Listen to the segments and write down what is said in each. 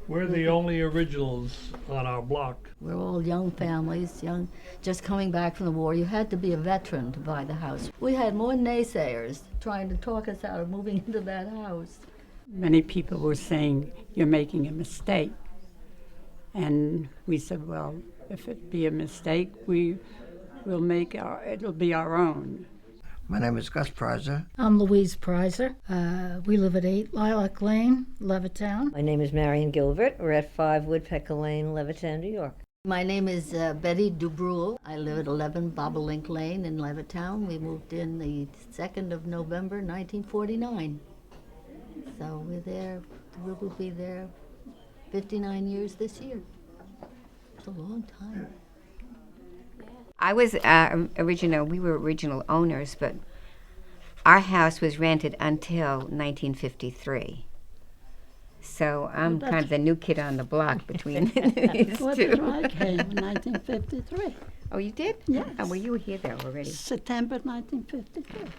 We're the only originals on our block. We're all young families, just coming back from the war. You had to be a veteran to buy the house. We had more naysayers trying to talk us out of moving into that house. Many people were saying, you're making a mistake. And we said, well, if it be a mistake, it'll be our own. My name is Gus Prizer. I'm Louise Prizer. We live at 8 Lilac Lane, Levittown. My name is Marion Gilbert. We're at 5 Woodpecker Lane, Levittown, New York. My name is Betty Dubrule. I live at 11 Bobolink Lane in Levittown. We moved in the 2nd of November, 1949. So we're there, we will be there 59 years this year. It's a long time. I was we were original owners, but our house was rented until 1953. So I'm kind of the new kid on the block between these two. I came in 1953. Oh, you did? Yes. Oh, well, you were here there already. September 1953.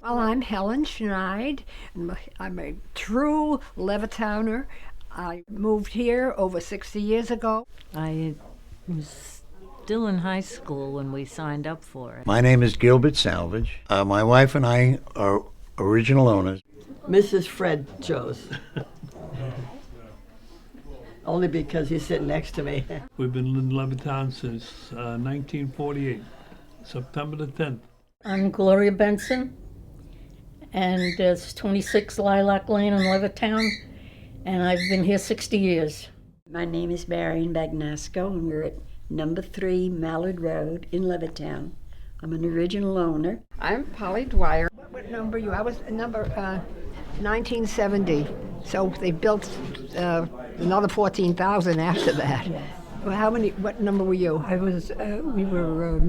Well, I'm Helen Schneid. I'm a true Levittowner. I moved here over 60 years ago. I was still in high school when we signed up for it. My name is Gilbert Salvage. My wife and I are original owners. Mrs. Fred chose. Only because he's sitting next to me. We've been in Levittown since 1948, September the 10th. I'm Gloria Benson, and it's 26 Lilac Lane in Levittown, and I've been here 60 years. My name is Marion Bagnasco, and we're at number 3 Mallard Road in Levittown. I'm an original owner. I'm Polly Dwyer. What number are you? I was number 1970. So they built another 14,000 after that. Well, what number were you? We were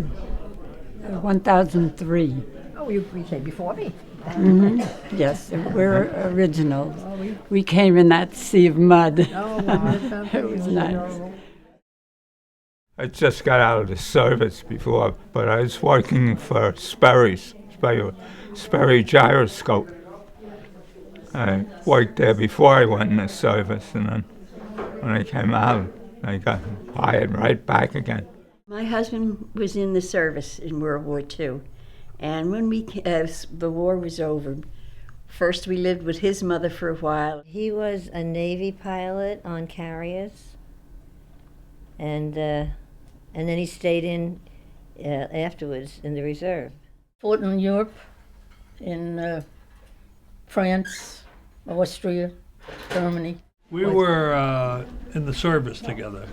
1003. Oh, you came before me. Mm-hmm. Yes, we're originals. We came in that sea of mud. Oh, wow. It was nice. I just got out of the service before, but I was working for Sperry Gyroscope. I worked there before I went in the service, and then when I came out, I got hired right back again. My husband was in the service in World War II, and when the war was over, first we lived with his mother for a while. He was a Navy pilot on carriers, and then he stayed in afterwards in the reserve. Fought in Europe, in France, Austria, Germany. We were in the service together.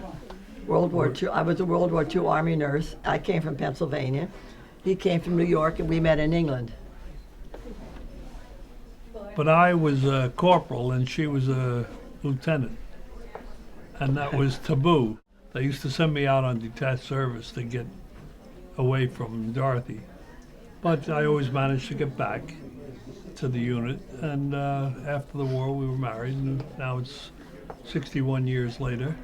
World War II. I was a World War II Army nurse. I came from Pennsylvania. He came from New York, and we met in England. But I was a corporal and she was a lieutenant. And that was taboo. They used to send me out on detached service to get away from Dorothy. But I always managed to get back to the unit. And after the war, we were married, and now it's 61 years later.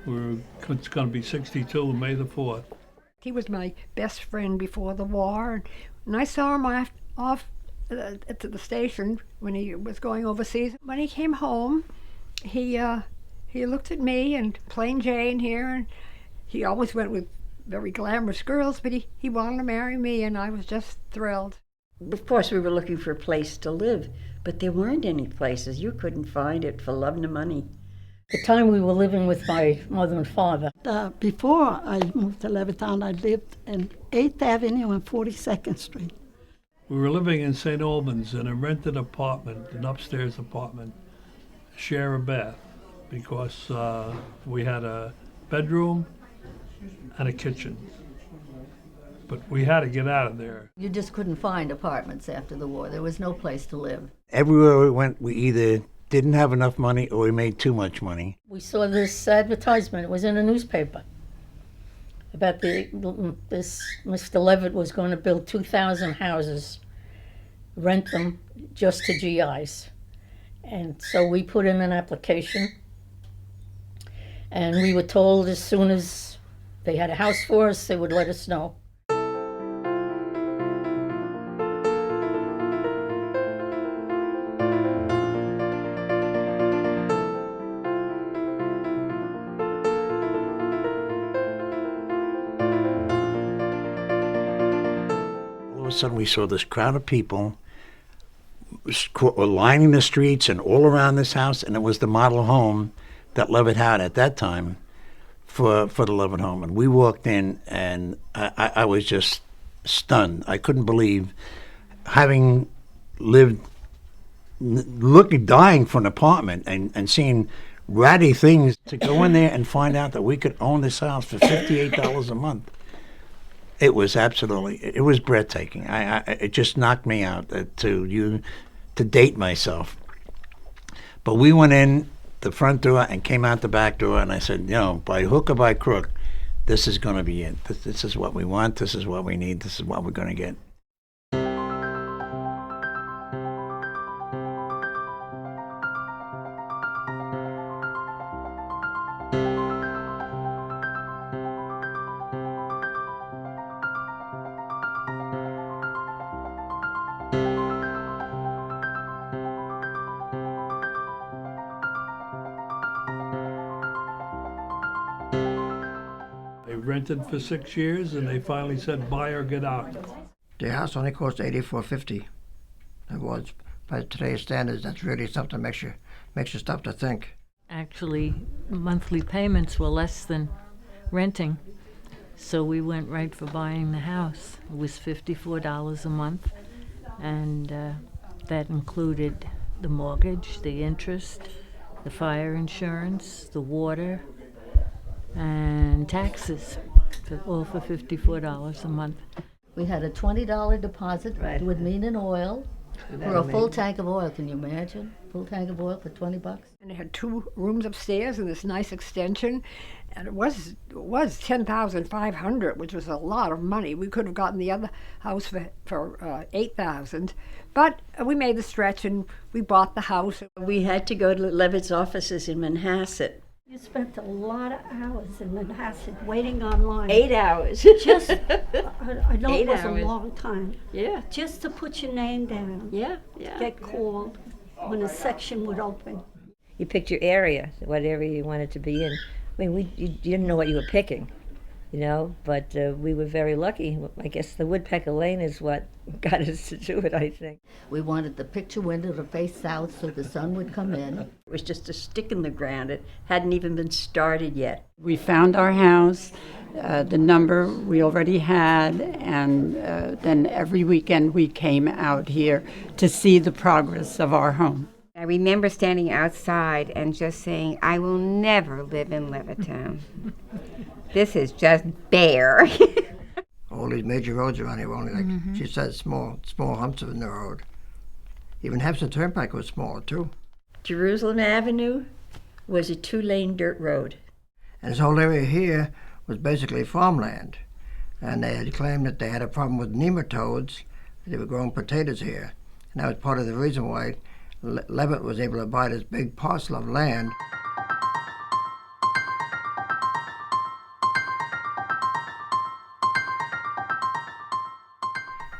It's going to be 62 on May the 4th. He was my best friend before the war, and I saw him off at the station when he was going overseas. When he came home, he looked at me and plain Jane here, and he always went with very glamorous girls, but he wanted to marry me, and I was just thrilled. Of course, we were looking for a place to live, but there weren't any places. You couldn't find it for love nor money. The time we were living with my mother and father. Before I moved to Levittown, I lived in 8th Avenue and 42nd Street. We were living in St. Albans in a rented apartment, an upstairs apartment, share a bath, because we had a bedroom and a kitchen. But we had to get out of there. You just couldn't find apartments after the war. There was no place to live. Everywhere we went, we either didn't have enough money or we made too much money. We saw this advertisement. It was in a newspaper about this Mr. Levitt was going to build 2,000 houses, rent them just to GIs. And so we put in an application, and we were told as soon as they had a house for us, they would let us know. sudden we saw this crowd of people lining the streets and all around this house, and it was the model home that Levitt had at that time for the Levitt home. And we walked in, and I was just stunned. I couldn't believe, having lived, dying for an apartment and seeing ratty things, to go in there and find out that we could own this house for $58 a month. It was absolutely, it was breathtaking. It just knocked me out to date myself. But we went in the front door and came out the back door, and I said, you know, by hook or by crook, this is going to be it. This is what we want. This is what we need. This is what we're going to get. They rented for 6 years, and they finally said, buy or get out. The house only cost $84.50. It was, by today's standards, that's really something makes you stop to think. Actually, monthly payments were less than renting, so we went right for buying the house. It was $54 a month, and that included the mortgage, the interest, the fire insurance, the water, and taxes, all for $54 a month. We had a $20 deposit with meat and oil for a full tank of oil. Can you imagine? Full tank of oil for $20. And it had 2 rooms upstairs and this nice extension, and it was $10,500, which was a lot of money. We could have gotten the other house for $8,000, but we made the stretch and we bought the house. We had to go to Levitt's offices in Manhasset. You spent a lot of hours in Manhasset waiting online. 8 hours. Just, I know 8 it was hours. a long time. Yeah. Just to put your name down. Yeah, yeah. Get called when a section would open. You picked your area, what area you wanted to be in. I mean, you didn't know what you were picking, you know, but we were very lucky. I guess the Woodpecker Lane is what got us to do it, I think. We wanted the picture window to face south so the sun would come in. It was just a stick in the ground. It hadn't even been started yet. We found our house, the number we already had, and then every weekend we came out here to see the progress of our home. I remember standing outside and just saying, I will never live in Levittown. This is just bare. All these major roads around here were only like, she said, small humps in the road. Even Hempstead Turnpike was small, too. Jerusalem Avenue was a 2-lane dirt road. And this whole area here was basically farmland. And they had claimed that they had a problem with nematodes. They were growing potatoes here. And that was part of the reason why Levitt was able to buy this big parcel of land.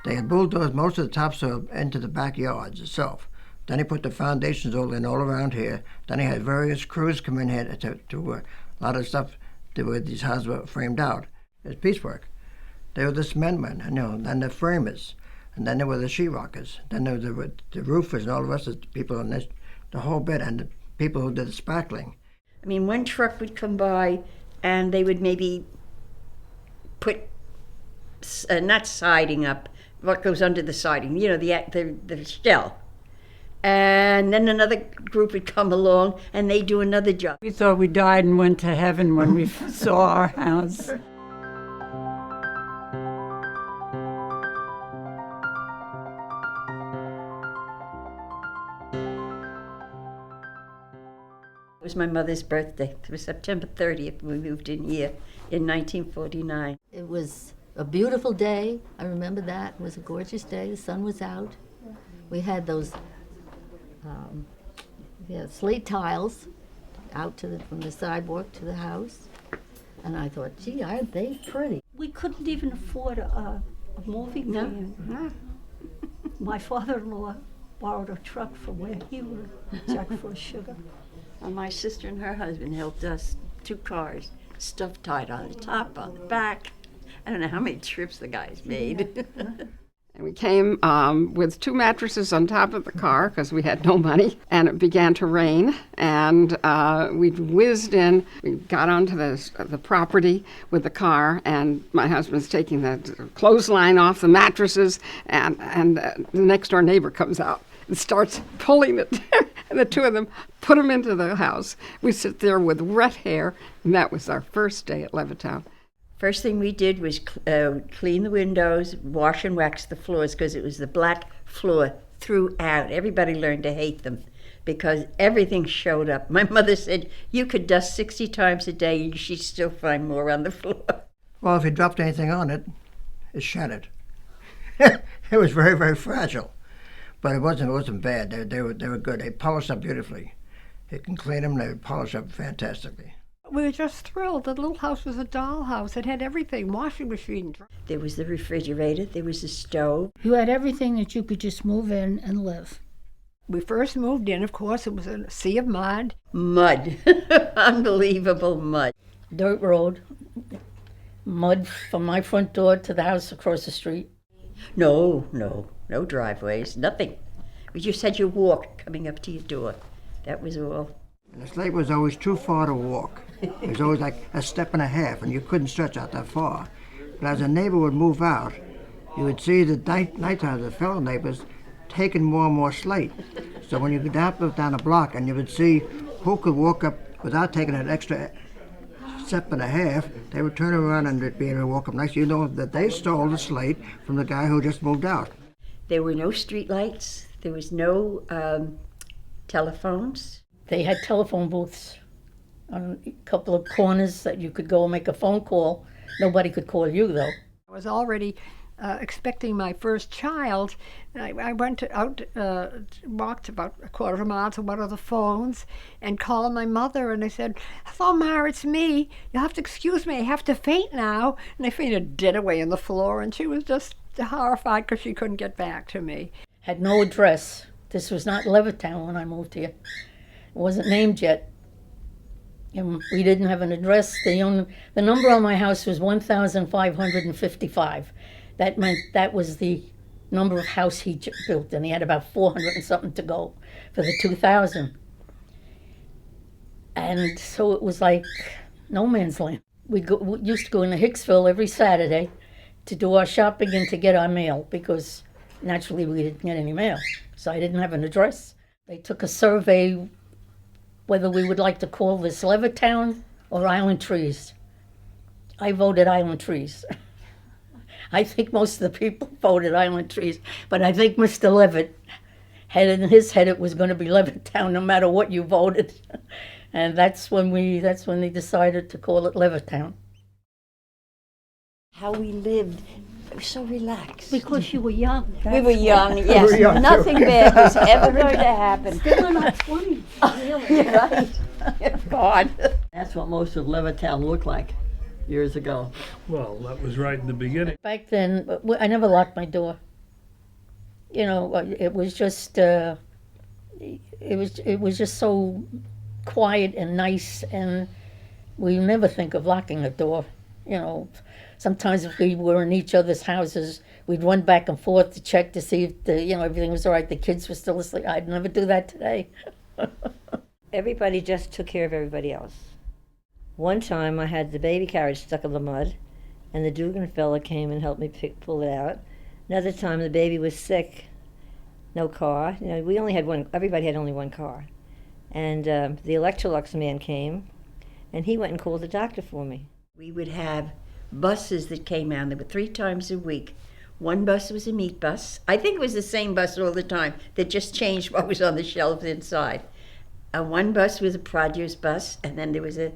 They had bulldozed most of the topsoil into the backyards itself. Then he put the foundations all around here. Then he had various crews come in here to a lot of stuff where these houses were framed out. It's piecework. They were the cement men, you know, then the framers, and then there were the sheetrockers. Then there were the roofers and all the rest of the people on this, the whole bit, and the people who did the spackling. I mean, one truck would come by and they would maybe put, not siding up, what goes under the siding, you know, the shell. And then another group would come along and they do another job. We thought we died and went to heaven when we saw our house. It was my mother's birthday. It was September 30th we moved in here in 1949. It was a beautiful day. I remember that. It was a gorgeous day. The sun was out. We had those slate tiles out from the sidewalk to the house. And I thought, gee, aren't they pretty? We couldn't even afford a movie van. No. My father-in-law borrowed a truck from where he worked, Jack for sugar. And my sister and her husband helped us, 2 cars, stuff tied on the top, on the back. I don't know how many trips the guys made. And we came with 2 mattresses on top of the car because we had no money, and it began to rain. And we whizzed in. We got onto the property with the car, and my husband's taking the clothesline off the mattresses, and the next door neighbor comes out and starts pulling it. And the 2 of them put him into the house. We sit there with wet hair, and that was our first day at Levittown. First thing we did was clean the windows, wash and wax the floors, because it was the black floor throughout. Everybody learned to hate them because everything showed up. My mother said you could dust 60 times a day and she'd still find more on the floor. Well, if you dropped anything on it, it shattered. It was very, very fragile. But it wasn't bad. They were good. They polished up beautifully. You can clean them, they would polish up fantastically. We were just thrilled. The little house was a dollhouse. It had everything, washing machine. There was the refrigerator, there was the stove. You had everything that you could just move in and live. We first moved in, of course, it was a sea of mud. Mud. Unbelievable mud. Dirt road, mud from my front door to the house across the street. No driveways, nothing. We just had your walk coming up to your door. That was all. And the slate was always too far to walk. It was always like a step and a half, and you couldn't stretch out that far. But as a neighbor would move out, you would see the nighttime the fellow neighbors taking more and more slate. So when you go down a block and you would see who could walk up without taking an extra step and a half, they would turn around and be able to walk up next. You know that they stole the slate from the guy who just moved out. There were no street lights. There was no telephones. They had telephone booths on a couple of corners that you could go and make a phone call. Nobody could call you, though. I was already expecting my first child. I went walked about a quarter of a mile to one of the phones and called my mother, and I said, "Hello, Ma, it's me. You'll have to excuse me. I have to faint now." And I fainted dead away on the floor, and she was just horrified because she couldn't get back to me. Had no address. This was not Levittown when I moved here. It wasn't named yet. And we didn't have an address. The number on my house was 1,555. That meant that was the number of house he built, and he had about 400 and something to go for the 2,000. And so it was like no man's land. We used to go into Hicksville every Saturday to do our shopping and to get our mail, because naturally we didn't get any mail, so I didn't have an address. They took a survey whether we would like to call this Levittown or Island Trees. I voted Island Trees. I think most of the people voted Island Trees, but I think Mr. Levitt had in his head it was going to be Levittown no matter what you voted. And that's when they decided to call it Levittown. How we lived. It was so relaxed. Because you were young. We were young, yes. We were young, Nothing too. bad was ever going to happen. Still in our 20s, really. Right. God. That's what most of Levittown looked like years ago. Well, that was right in the beginning. Back then, I never locked my door. You know, it was just it was just so quiet and nice, and we never think of locking a door. You know, sometimes if we were in each other's houses, we'd run back and forth to check to see if everything was all right. The kids were still asleep. I'd never do that today. Everybody just took care of everybody else. One time I had the baby carriage stuck in the mud, and the Dugan fella came and helped me pull it out. Another time the baby was sick, no car. You know, we only had one. Everybody had only one car, and the Electrolux man came, and he went and called the doctor for me. We would have buses that came out. They were 3 times a week. One bus was a meat bus. I think it was the same bus all the time that just changed what was on the shelves inside. One bus was a produce bus, and then there was a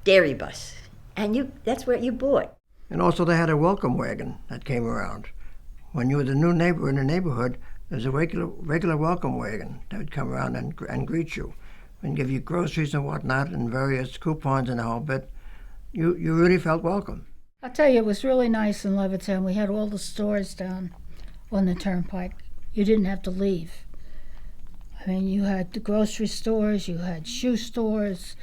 dairy bus. And that's what you bought. And also they had a welcome wagon that came around. When you were the new neighbor in the neighborhood, there was a regular welcome wagon that would come around and greet you and give you groceries and whatnot and various coupons and the whole bit. You really felt welcome. I'll tell you, it was really nice in Levittown. We had all the stores down on the turnpike. You didn't have to leave. I mean, you had the grocery stores, you had shoe stores,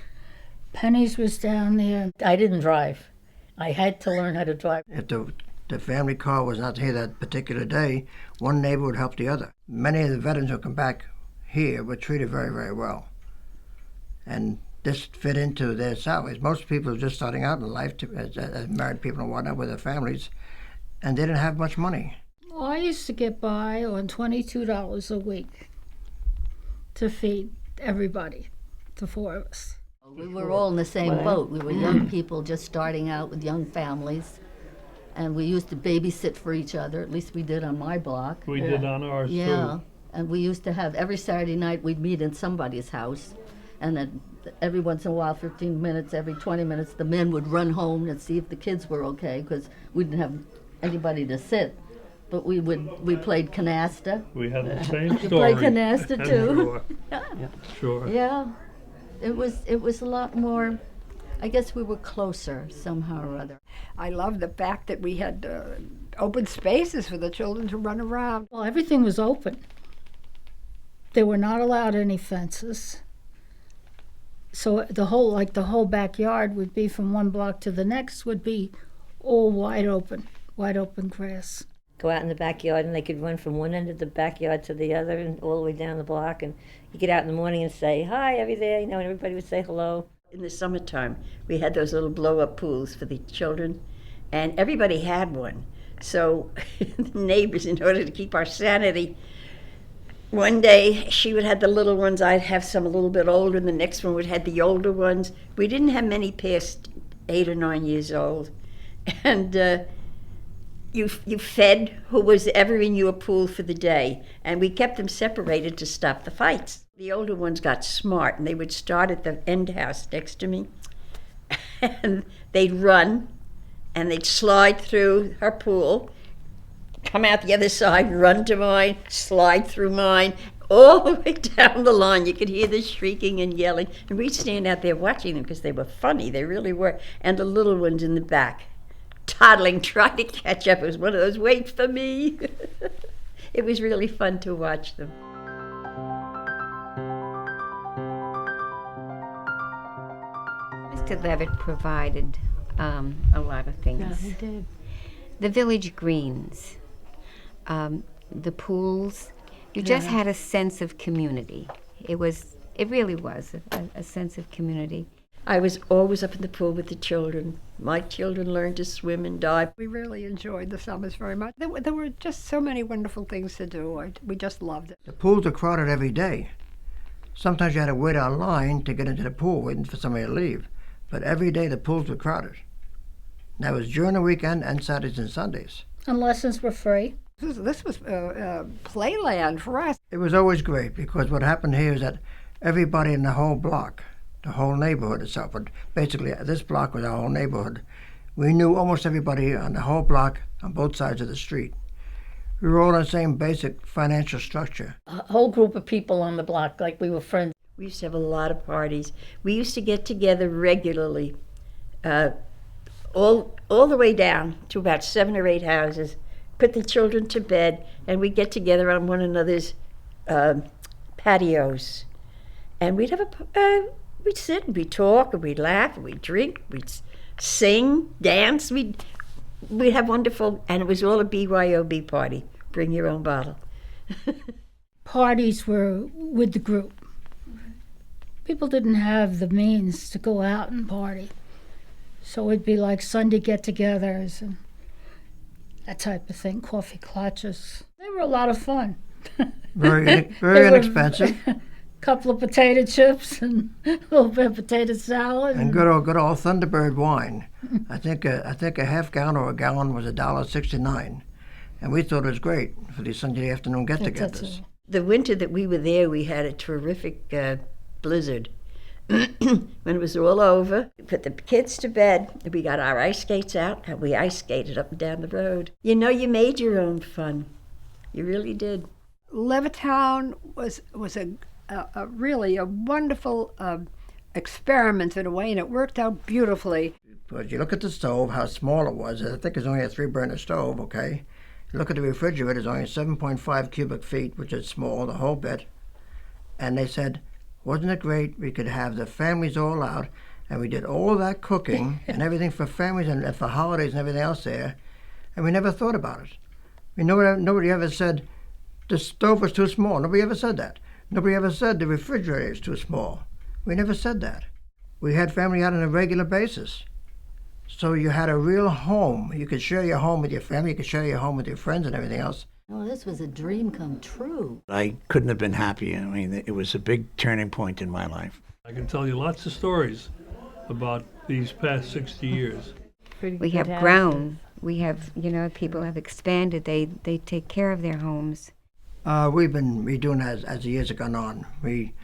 Penny's was down there. I didn't drive. I had to learn how to drive. If the the family car was not here that particular day, one neighbor would help the other. Many of the veterans who come back here were treated very, very well. And this fit into their salaries. Most people are just starting out in life as married people and whatnot with their families, and they didn't have much money. Well, I used to get by on $22 a week to feed everybody, the four of us. We were all in the same boat. We were young people just starting out with young families. And we used to babysit for each other. At least we did on my block. We did on ours Yeah. too. And we used to have, every Saturday night, we'd meet in somebody's house. And then every once in a while, 15 minutes, every 20 minutes, the men would run home and see if the kids were okay, because we didn't have anybody to sit. But we played canasta. We had the same You story. played canasta too. Sure. Yeah. It was a lot more, I guess we were closer somehow or other. I love the fact that we had open spaces for the children to run around. Well, everything was open. They were not allowed any fences. So the whole backyard would be from one block to the next would be all wide open grass. Go out in the backyard, and they could run from one end of the backyard to the other and all the way down the block. And you get out in the morning and say, "Hi, everybody," and everybody would say hello. In the summertime, we had those little blow-up pools for the children, and everybody had one. So the neighbors, in order to keep our sanity, one day she would have the little ones, I'd have some a little bit older, and the next one would have the older ones. We didn't have many past 8 or 9 years old. And you fed who was ever in your pool for the day, and we kept them separated to stop the fights. The older ones got smart, and they would start at the end house next to me, and they'd run, and they'd slide through her pool, come out the other side, run to mine, slide through mine, all the way down the line. You could hear the shrieking and yelling, and we'd stand out there watching them because they were funny, they really were, and the little ones in the back, toddling, trying to catch up. It was one of those, wait for me. It was really fun to watch them. Mr. Levitt provided a lot of things. Yeah, he did. The village greens, the pools. You just had a sense of community. It really was a sense of community. I was always up in the pool with the children. My children learned to swim and dive. We really enjoyed the summers very much. There were just so many wonderful things to do. We just loved it. The pools were crowded every day. Sometimes you had to wait online to get into the pool, waiting for somebody to leave. But every day the pools were crowded. That was during the weekend and Saturdays and Sundays. And lessons were free. This was playland for us. It was always great because what happened here is that everybody in the whole block, the whole neighborhood itself, but basically this block was our whole neighborhood. We knew almost everybody on the whole block on both sides of the street. We were all in the same basic financial structure. A whole group of people on the block, like we were friends. We used to have a lot of parties. We used to get together regularly, all the way down to about 7 or 8 houses, put the children to bed, and we'd get together on one another's patios. And we'd sit and we'd talk and we'd laugh and we'd drink, we'd sing, dance, we'd have wonderful, and it was all a BYOB party. Bring your own bottle. Parties were with the group. People didn't have the means to go out and party. So it'd be like Sunday get-togethers and that type of thing, coffee clutches. They were a lot of fun. Very They inexpensive. Couple of potato chips and a little bit of potato salad. And good old Thunderbird wine. I think a half gallon or a gallon was $1.69, and we thought it was great for these Sunday afternoon get-togethers. The winter that we were there, we had a terrific blizzard. When it was all over, we put the kids to bed, we got our ice skates out, and we ice skated up and down the road. You know, you made your own fun. You really did. Levittown was a really a wonderful experiment in a way, and it worked out beautifully. But you look at the stove, how small it was. I think it's only a 3-burner stove, okay? You look at the refrigerator, it's only 7.5 cubic feet, which is small, the whole bit. And they said, wasn't it great? We could have the families all out, and we did all that cooking and everything for families and for holidays and everything else there. and we never thought about it. Nobody ever said the stove was too small. Nobody ever said that. Nobody ever said the refrigerator is too small. We never said that. We had family out on a regular basis. So you had a real home. You could share your home with your family. You could share your home with your friends and everything else. Oh, this was a dream come true. I couldn't have been happier. I mean, it was a big turning point in my life. I can tell you lots of stories about these past 60 years. We have grown. We have, people have expanded. They take care of their homes. We've been redoing as the years have gone on. We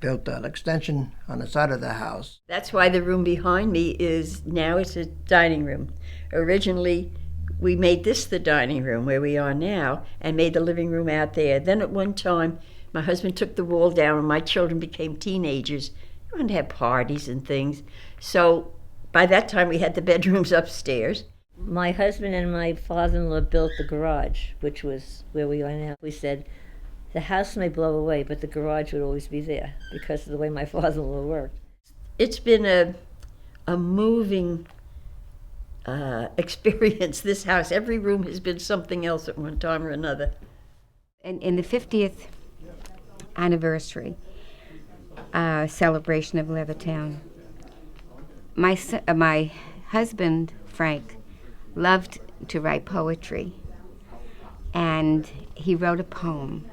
built an extension on the side of the house. That's why the room behind me now it's a dining room. Originally, we made this the dining room where we are now and made the living room out there. Then at one time, my husband took the wall down and my children became teenagers. We wanted to have parties and things. So by that time, we had the bedrooms upstairs. My husband and my father-in-law built the garage, which was where we are now. We said, the house may blow away, but the garage would always be there because of the way my father-in-law worked. It's been a moving experience, this house. Every room has been something else at one time or another. In the 50th anniversary celebration of Levittown, my husband, Frank, loved to write poetry, and he wrote a poem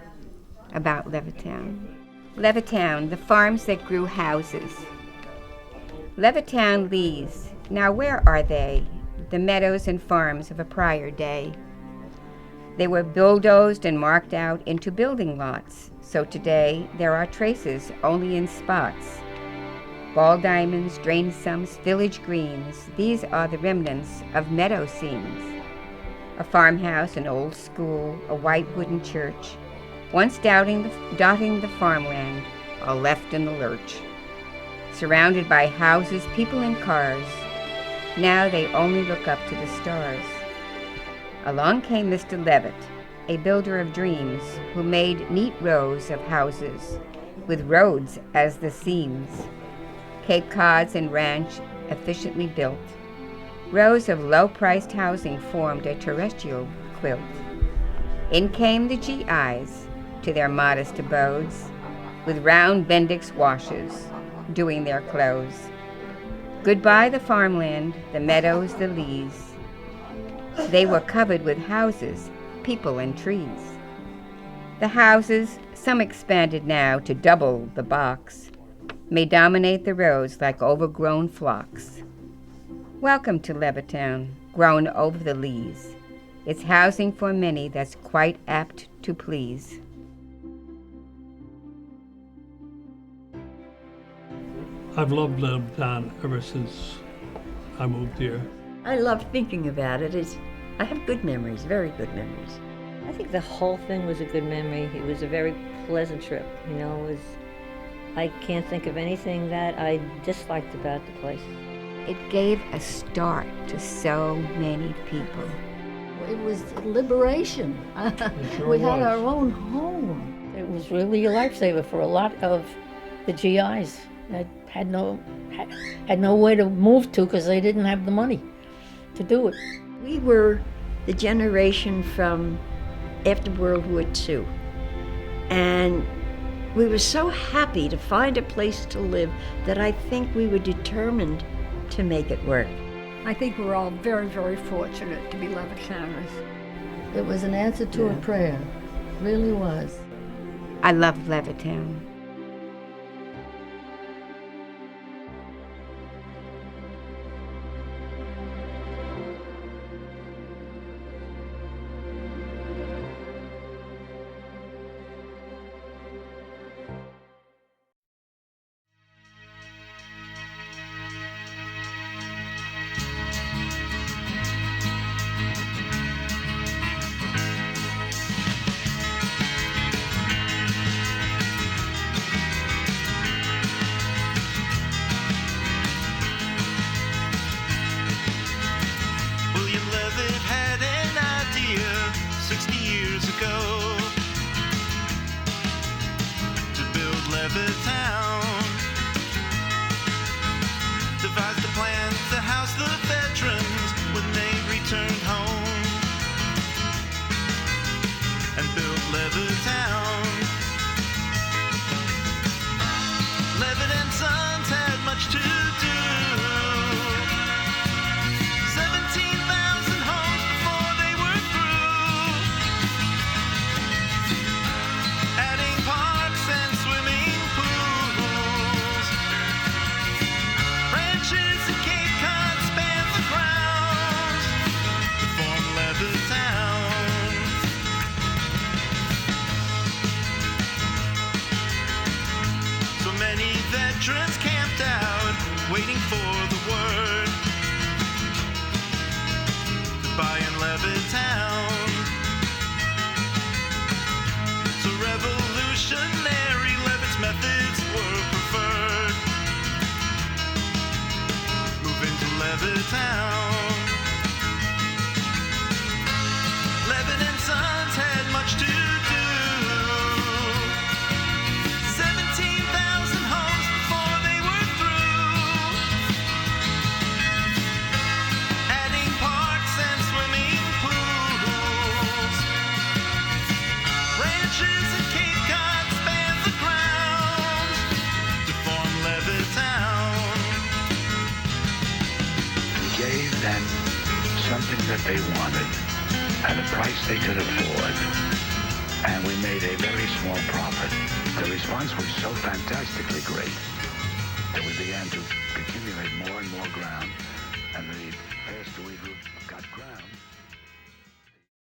about Levittown. Levittown, the farms that grew houses. Levittown leaves, now where are they? The meadows and farms of a prior day. They were bulldozed and marked out into building lots, so today there are traces only in spots. Ball diamonds, drain sumps, village greens, these are the remnants of meadow scenes. A farmhouse, an old school, a white wooden church, once dotting the farmland, are left in the lurch. Surrounded by houses, people, and cars, now they only look up to the stars. Along came Mr. Levitt, a builder of dreams, who made neat rows of houses, with roads as the seams. Cape Cods and ranch efficiently built. Rows of low-priced housing formed a terrestrial quilt. In came the GIs to their modest abodes, with round Bendix washes, doing their clothes. Goodbye the farmland, the meadows, the leas. They were covered with houses, people, and trees. The houses, some expanded now to double the box, may dominate the roads like overgrown flocks. Welcome to Levittown, grown over the leas. It's housing for many that's quite apt to please. I've loved Levittown ever since I moved here. I love thinking about it. I have good memories, very good memories. I think the whole thing was a good memory. It was a very pleasant trip. I can't think of anything that I disliked about the place. It gave a start to so many people. It was liberation. We had our own home. It was really a lifesaver for a lot of the GIs that had no way to move to because they didn't have the money to do it. We were the generation from after World War II, and we were so happy to find a place to live that I think we were determined to make it work. I think we're all very, very fortunate to be Levittowners. It was an answer to a prayer. It really was. I love Levittown. Levittown, devised a plan to house the veterans when they returned home. veterans camped out, waiting for the word. Goodbye in Levittown. So revolutionary Levitt's methods were preferred. Moving to Levittown. Levitt and Sons had much to do. 17,000 homes before they were through. Adding parks and swimming pools. Ranches and Cape Cod span the ground to form Levittown. We gave them something that they wanted at a price they could afford, and we made a very small profit. The response was so fantastically great that we began to